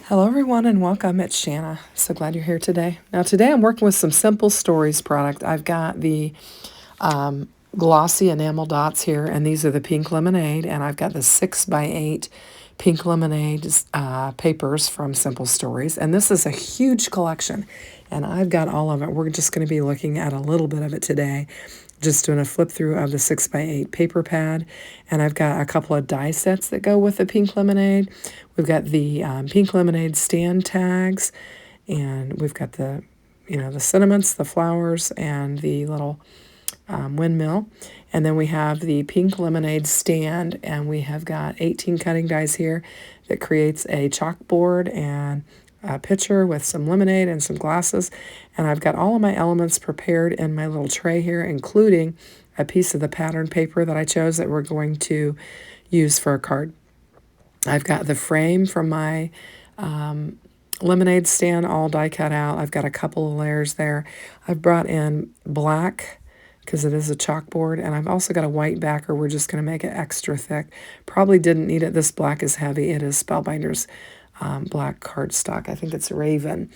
Hello everyone and welcome. It's Shanna. So glad you're here today. Now today I'm working with some Simple Stories product. I've got the glossy enamel dots here, and these are the pink lemonade, and I've got the 6x8 pink lemonade papers from Simple Stories, and this is a huge collection, and I've got all of it. We're just going to be looking at a little bit of it today, just doing a flip through of the 6x8 paper pad, and I've got a couple of die sets that go with the pink lemonade. We've got the pink lemonade stand tags, and we've got the sentiments, the flowers, and the little windmill. And then we have the pink lemonade stand, and we have got 18 cutting dies here that creates a chalkboard and a pitcher with some lemonade and some glasses. And I've got all of my elements prepared in my little tray here, including a piece of the pattern paper that I chose that we're going to use for a card. I've got the frame from my lemonade stand all die cut out. I've got a couple of layers there. I've brought in black because it is a chalkboard, and I've also got a white backer. We're just going to make it extra thick. Probably didn't need it. This black is heavy. It is Spellbinder's black cardstock. I think it's Raven, and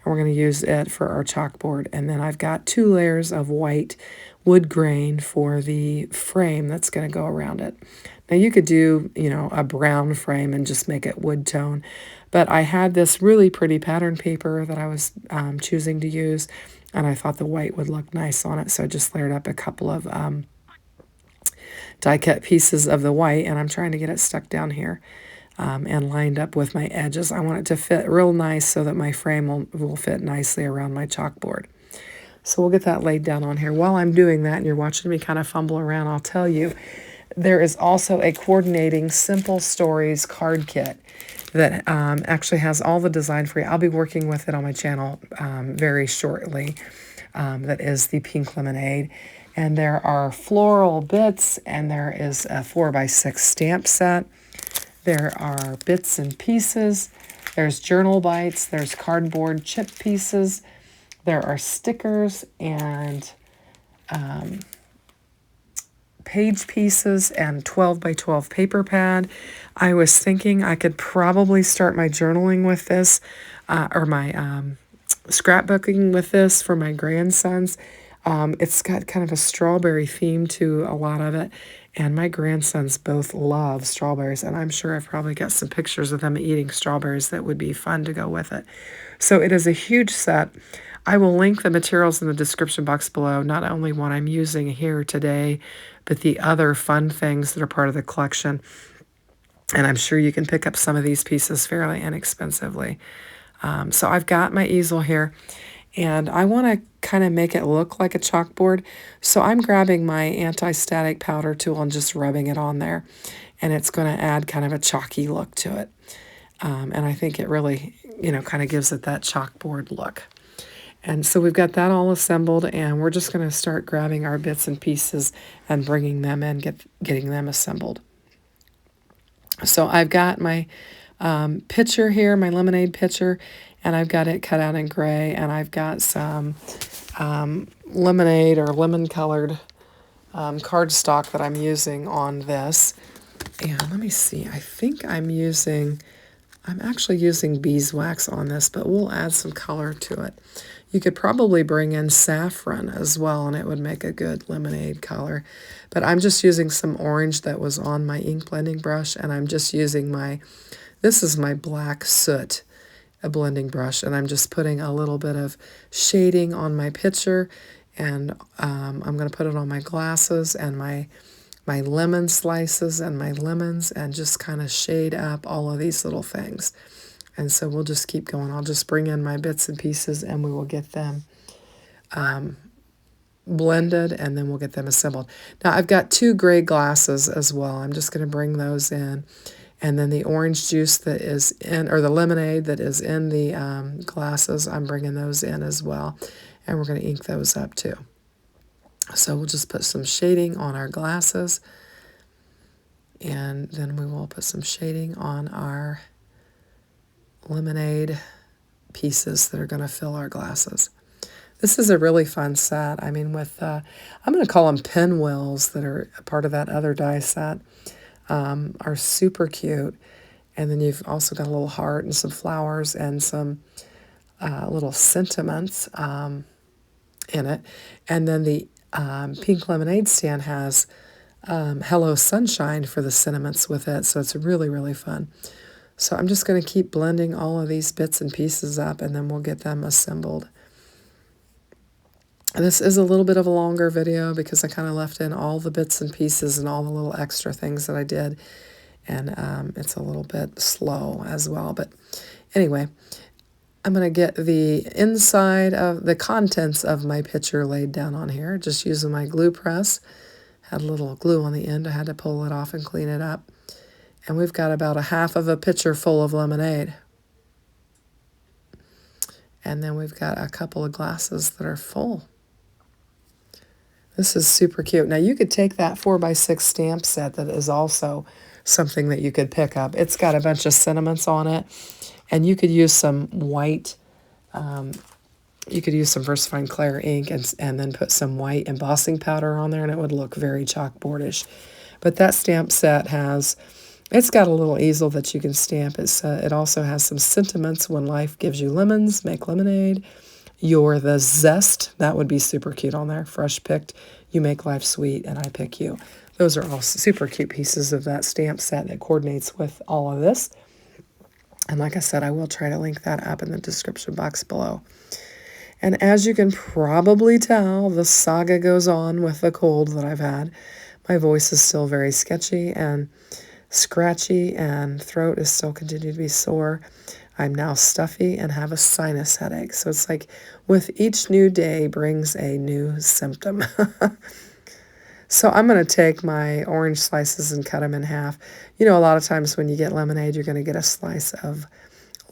we're going to use it for our chalkboard. And then I've got 2 layers of white wood grain for the frame that's going to go around it. Now you could do, a brown frame and just make it wood tone, but I had this really pretty pattern paper that I was choosing to use, and I thought the white would look nice on it, so I just layered up a couple of die cut pieces of the white, and I'm trying to get it stuck down here and lined up with my edges. I want it to fit real nice so that my frame will fit nicely around my chalkboard. So we'll get that laid down on here. While I'm doing that and you're watching me kind of fumble around, I'll tell you, there is also a coordinating Simple Stories card kit that actually has all the design for you. I'll be working with it on my channel very shortly. That is the pink lemonade. And there are floral bits, and there is a 4x6 stamp set. There are bits and pieces. There's journal bites. There's cardboard chip pieces. There are stickers and page pieces and 12x12 paper pad. I was thinking I could probably start my journaling with this or my scrapbooking with this for my grandsons. It's got kind of a strawberry theme to a lot of it, and my grandsons both love strawberries, and I'm sure I've probably got some pictures of them eating strawberries that would be fun to go with it. So it is a huge set. I will link the materials in the description box below, not only what I'm using here today, but the other fun things that are part of the collection. And I'm sure you can pick up some of these pieces fairly inexpensively. So I've got my easel here, and I want to kind of make it look like a chalkboard. So I'm grabbing my anti-static powder tool and just rubbing it on there. And it's going to add kind of a chalky look to it. And I think it really, kind of gives it that chalkboard look. And so we've got that all assembled, and we're just going to start grabbing our bits and pieces and bringing them in, getting them assembled. So I've got my pitcher here, my lemonade pitcher, and I've got it cut out in gray, and I've got some lemonade or lemon-colored cardstock that I'm using on this. And let me see, I think I'm actually using beeswax on this, but we'll add some color to it. You could probably bring in saffron as well, and it would make a good lemonade color. But I'm just using some orange that was on my ink blending brush, and I'm just using this is my black soot, a blending brush, and I'm just putting a little bit of shading on my pitcher, and I'm going to put it on my glasses and my lemon slices and my lemons, and just kind of shade up all of these little things. And so we'll just keep going. I'll just bring in my bits and pieces, and we will get them blended, and then we'll get them assembled. Now I've got 2 gray glasses as well. I'm just going to bring those in. And then the orange juice that is in, or the lemonade that is in the glasses, I'm bringing those in as well. And we're going to ink those up too. So we'll just put some shading on our glasses, and then we will put some shading on our lemonade pieces that are going to fill our glasses. This is a really fun set. I mean, with, I'm going to call them pinwheels that are part of that other die set, are super cute. And then you've also got a little heart and some flowers and some little sentiments in it. And then the pink lemonade stand has Hello Sunshine for the sentiments with it. So it's really, really fun. So I'm just going to keep blending all of these bits and pieces up, and then we'll get them assembled. This is a little bit of a longer video because I kind of left in all the bits and pieces and all the little extra things that I did. And it's a little bit slow as well. But anyway, I'm going to get the inside of the contents of my pitcher laid down on here, just using my glue press. Had a little glue on the end. I had to pull it off and clean it up. And we've got about a half of a pitcher full of lemonade. And then we've got a couple of glasses that are full. This is super cute. Now you could take that 4x6 stamp set that is also something that you could pick up. It's got a bunch of sentiments on it. And you could use some white, you could use some VersaFine Clair ink and then put some white embossing powder on there, and it would look very chalkboardish. But that stamp set it's got a little easel that you can stamp. It also has some sentiments. When life gives you lemons, make lemonade. You're the zest. That would be super cute on there. Fresh picked. You make life sweet, and I pick you. Those are all super cute pieces of that stamp set that coordinates with all of this. And like I said, I will try to link that up in the description box below. And as you can probably tell, the saga goes on with the cold that I've had. My voice is still very sketchy and scratchy, and throat is still continuing to be sore. I'm now stuffy and have a sinus headache. So it's like with each new day brings a new symptom. So I'm going to take my orange slices and cut them in half. You know, a lot of times when you get lemonade, you're going to get a slice of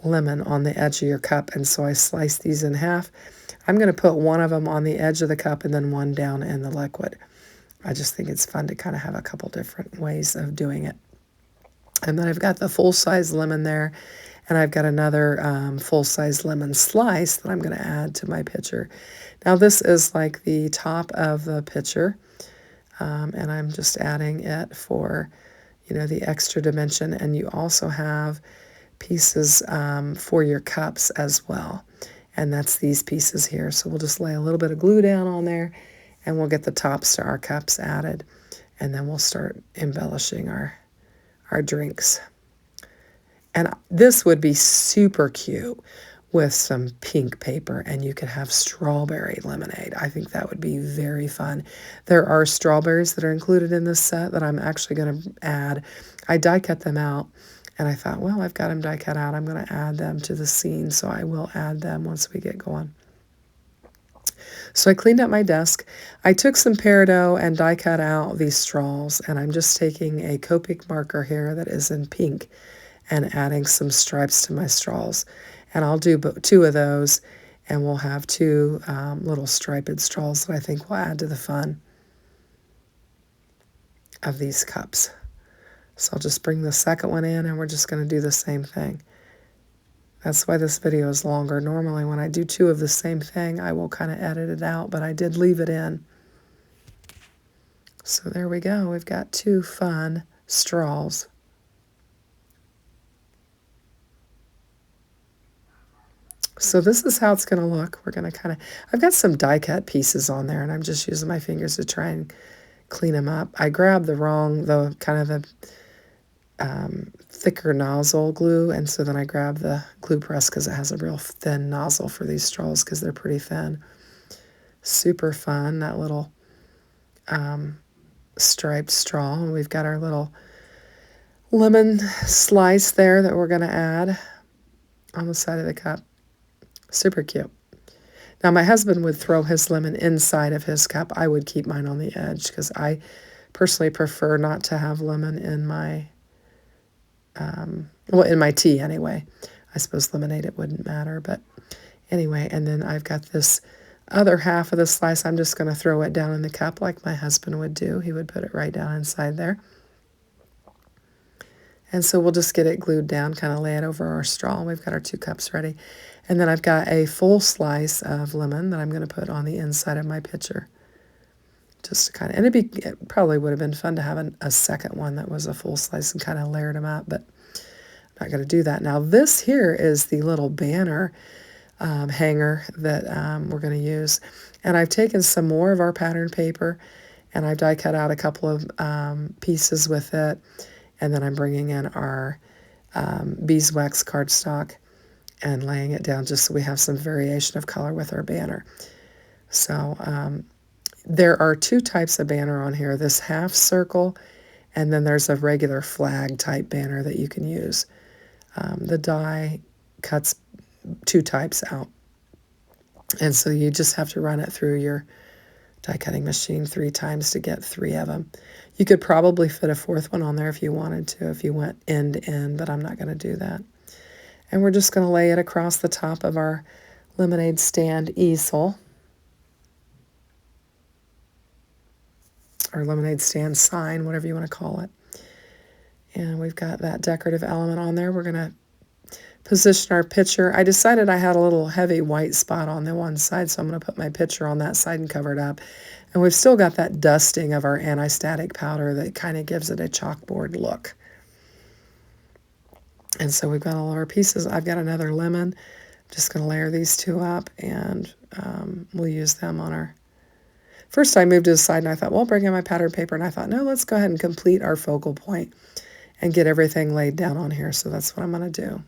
lemon on the edge of your cup. And so I slice these in half. I'm going to put one of them on the edge of the cup and then one down in the liquid. I just think it's fun to kind of have a couple different ways of doing it. And then I've got the full-size lemon there. And I've got another full-size lemon slice that I'm going to add to my pitcher. Now this is like the top of the pitcher. And I'm just adding it for, you know, the extra dimension. And you also have pieces for your cups as well. And that's these pieces here. So we'll just lay a little bit of glue down on there, and we'll get the tops to our cups added. And then we'll start embellishing our drinks. And this would be super cute with some pink paper, and you could have strawberry lemonade. I think that would be very fun. There are strawberries that are included in this set that I'm actually going to add. I die cut them out, and I thought, well, I've got them die cut out. I'm going to add them to the scene, so I will add them once we get going. So I cleaned up my desk. I took some peridot and die cut out these straws, and I'm just taking a Copic marker here that is in pink and adding some stripes to my straws. And I'll do 2 of those, and we'll have 2 little striped straws that I think will add to the fun of these cups. So I'll just bring the second one in, and we're just going to do the same thing. That's why this video is longer. Normally when I do 2 of the same thing, I will kind of edit it out, but I did leave it in. So there we go. We've got 2 fun straws. So this is how it's going to look. We're going to kind of, I've got some die cut pieces on there, and I'm just using my fingers to try and clean them up. I grabbed the thicker nozzle glue, and so then I grabbed the glue press because it has a real thin nozzle for these straws because they're pretty thin. Super fun, that little striped straw. And we've got our little lemon slice there that we're going to add on the side of the cup. Super cute. Now my husband would throw his lemon inside of his cup. I would keep mine on the edge because I personally prefer not to have lemon in my, in my tea anyway. I suppose lemonade it wouldn't matter, but anyway. And then I've got this other half of the slice. I'm just going to throw it down in the cup like my husband would do. He would put it right down inside there. And so we'll just get it glued down, kind of lay it over our straw. We've got our 2 cups ready. And then I've got a full slice of lemon that I'm going to put on the inside of my pitcher. Just to kind of, and it probably would have been fun to have a second one that was a full slice and kind of layered them up. But Not going to do that. Now this here is the little banner hanger that we're going to use. And I've taken some more of our pattern paper and I've die cut out a couple of pieces with it. And then I'm bringing in our beeswax cardstock and laying it down just so we have some variation of color with our banner. So there are two types of banner on here, this half circle, and then there's a regular flag type banner that you can use. The die cuts two types out. And so you just have to run it through your die cutting machine 3 times to get 3 of them. You could probably fit a 4th one on there if you wanted to, if you went end to end, but I'm not going to do that. And we're just going to lay it across the top of our lemonade stand easel, or lemonade stand sign, whatever you want to call it. And we've got that decorative element on there. We're going to position our picture. I decided I had a little heavy white spot on the one side, so I'm going to put my picture on that side and cover it up. And we've still got that dusting of our anti-static powder that kind of gives it a chalkboard look. And so we've got all of our pieces. I've got another lemon. I'm just going to layer these 2 up, and we'll use them on our... First I moved to the side and I thought, well, I'll bring in my pattern paper. And I thought, no, let's go ahead and complete our focal point and get everything laid down on here. So that's what I'm going to do.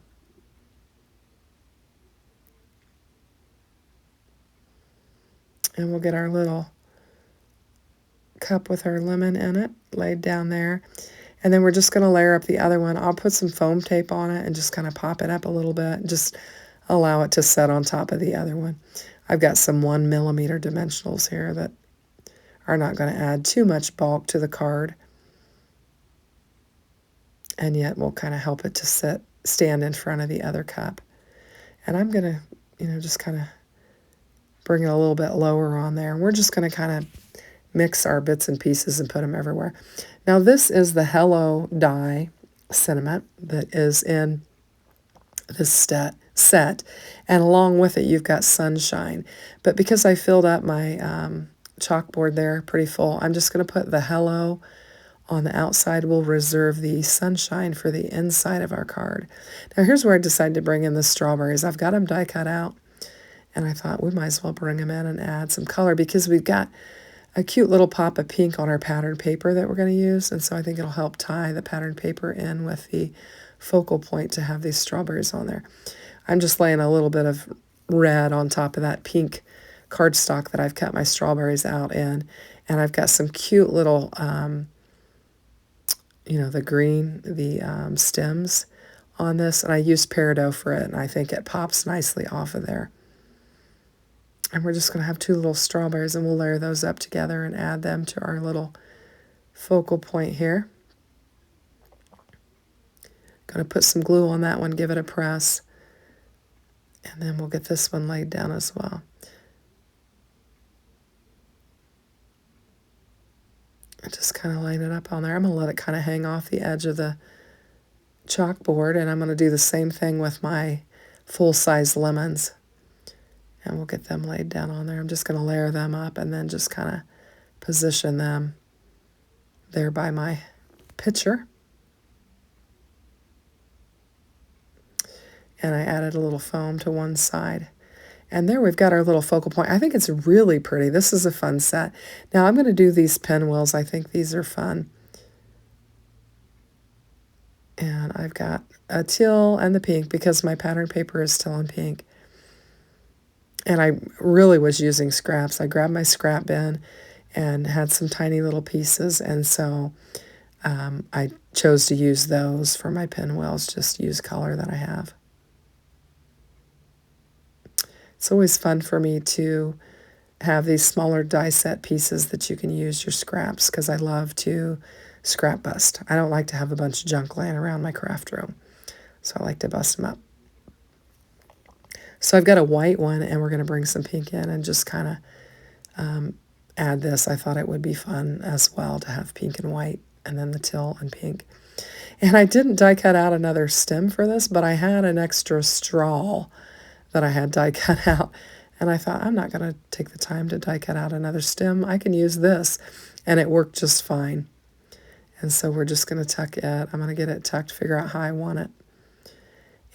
And we'll get our little cup with our lemon in it laid down there. And then we're just going to layer up the other one. I'll put some foam tape on it and just kind of pop it up a little bit and just allow it to set on top of the other one. I've got some 1 millimeter dimensionals here that are not going to add too much bulk to the card, and yet will kind of help it to stand in front of the other cup. And I'm going to, just kind of bring it a little bit lower on there. And we're just going to kind of mix our bits and pieces and put them everywhere. Now this is the Hello die sentiment that is in this set, and along with it you've got sunshine. But because I filled up my chalkboard there pretty full, I'm just going to put the hello on the outside. We'll reserve the sunshine for the inside of our card. Now here's where I decided to bring in the strawberries. I've got them die cut out, and I thought we might as well bring them in and add some color because we've got a cute little pop of pink on our pattern paper that we're going to use, and so I think it'll help tie the pattern paper in with the focal point to have these strawberries on there. I'm just laying a little bit of red on top of that pink cardstock that I've cut my strawberries out in, and I've got some cute little the green, the stems on this, and I used peridot for it, and I think it pops nicely off of there. And we're just going to have 2 little strawberries, and we'll layer those up together and add them to our little focal point here. Going to put some glue on that one, give it a press, and then we'll get this one laid down as well. Just kind of line it up on there. I'm going to let it kind of hang off the edge of the chalkboard, and I'm going to do the same thing with my full-size lemons. And we'll get them laid down on there. I'm just going to layer them up and then just kind of position them there by my picture. And I added a little foam to one side. And there we've got our little focal point. I think it's really pretty. This is a fun set. Now I'm going to do these pinwheels. I think these are fun. And I've got a teal and the pink because my pattern paper is still in pink. And I really was using scraps. I grabbed my scrap bin and had some tiny little pieces. And so I chose to use those for my pinwheels, just use color that I have. It's always fun for me to have these smaller die set pieces that you can use your scraps because I love to scrap bust. I don't like to have a bunch of junk laying around my craft room, so I like to bust them up. So I've got a white one, and we're going to bring some pink in and just kind of add this. I thought it would be fun as well to have pink and white, and then the teal and pink. And I didn't die cut out another stem for this, but I had an extra straw that I had die cut out. And I thought, I'm not going to take the time to die cut out another stem. I can use this. And it worked just fine. And so we're just going to tuck it. I'm going to get it tucked, figure out how I want it.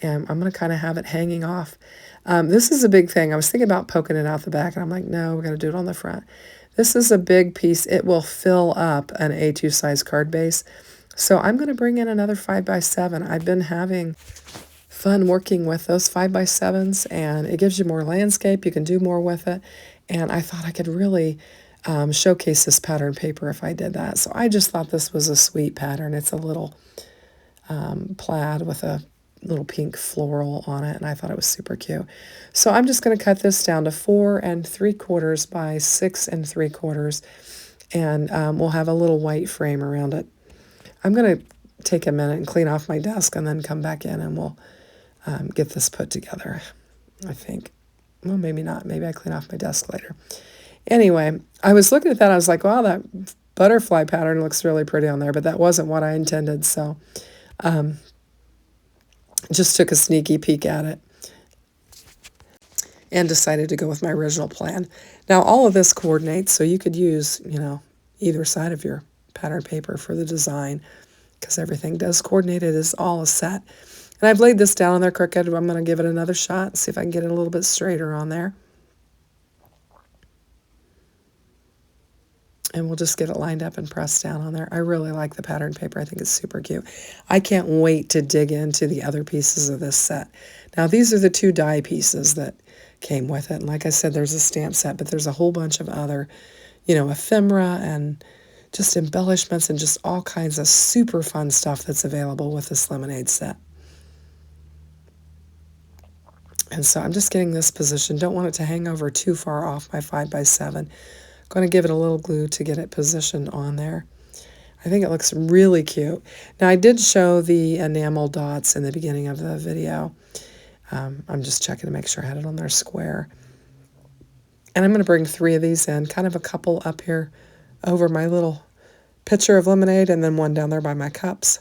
And I'm going to kind of have it hanging off. This is a big thing. I was thinking about poking it out the back, and I'm like, no, we're going to do it on the front. This is a big piece. It will fill up an A2 size card base. So I'm going to bring in another 5x7. I've been having fun working with those 5x7s, and it gives you more landscape. You can do more with it. And I thought I could really showcase this pattern paper if I did that. So I just thought this was a sweet pattern. It's a little plaid with a little pink floral on it, and I thought it was super cute. So I'm just going to cut this down to 4 3/4 by 6 3/4, and we'll have a little white frame around it. I'm going to take a minute and clean off my desk and then come back in and we'll get this put together, I think. Well, maybe not. Maybe I clean off my desk later. Anyway, I was looking at that. I was like, wow, that butterfly pattern looks really pretty on there, but that wasn't what I intended. So just took a sneaky peek at it and decided to go with my original plan. Now, all of this coordinates, so you could use, either side of your pattern paper for the design, because everything does coordinate. It is all a set. And I've laid this down on there crooked. I'm going to give it another shot, see if I can get it a little bit straighter on there. And we'll just get it lined up and pressed down on there. I really like the pattern paper. I think it's super cute. I can't wait to dig into the other pieces of this set. Now, these are the 2 die pieces that came with it. And like I said, there's a stamp set, but there's a whole bunch of other, ephemera and just embellishments and just all kinds of super fun stuff that's available with this lemonade set. And so I'm just getting this positioned. Don't want it to hang over too far off my 5x7. Going to give it a little glue to get it positioned on there. I think it looks really cute. Now, I did show the enamel dots in the beginning of the video. I'm just checking to make sure I had it on there square. And I'm going to bring 3 of these in, kind of a couple up here over my little pitcher of lemonade, and then one down there by my cups.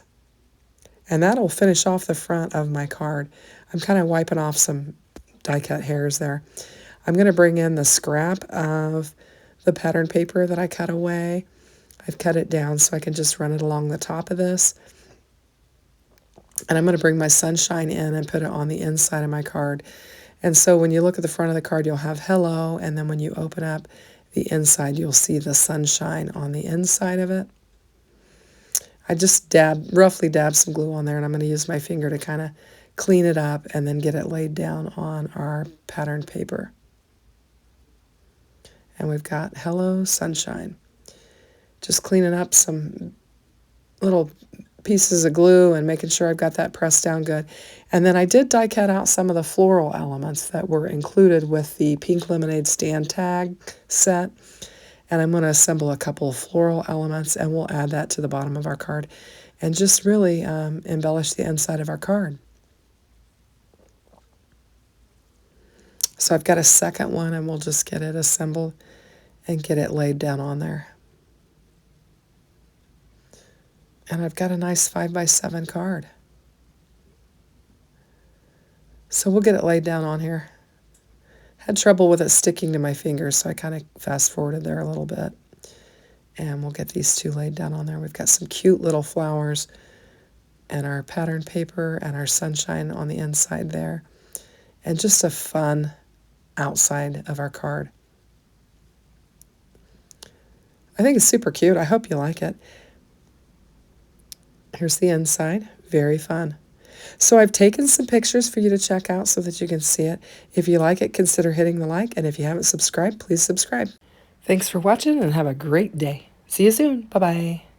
And that'll finish off the front of my card. I'm kind of wiping off some die-cut hairs there. I'm going to bring in the scrap of the pattern paper that I cut away. I've cut it down so I can just run it along the top of this. And I'm going to bring my sunshine in and put it on the inside of my card. And so when you look at the front of the card, you'll have hello, and then when you open up the inside, you'll see the sunshine on the inside of it. I just roughly dab some glue on there, and I'm going to use my finger to kind of clean it up and then get it laid down on our pattern paper. And we've got hello sunshine. Just cleaning up some little pieces of glue and making sure I've got that pressed down good. And then I did die cut out some of the floral elements that were included with the Pink Lemonade stand tag set. And I'm going to assemble a couple of floral elements, and we'll add that to the bottom of our card and just really embellish the inside of our card. So I've got a second one, and we'll just get it assembled and get it laid down on there. And I've got a nice 5x7 card. So we'll get it laid down on here. Had trouble with it sticking to my fingers, so I kind of fast forwarded there a little bit. And we'll get these 2 laid down on there. We've got some cute little flowers and our pattern paper and our sunshine on the inside there. And just a fun outside of our card. I think it's super cute. I hope you like it. Here's the inside. Very fun. So I've taken some pictures for you to check out so that you can see it. If you like it, consider hitting the like. And if you haven't subscribed, please subscribe. Thanks for watching and have a great day. See you soon. Bye-bye.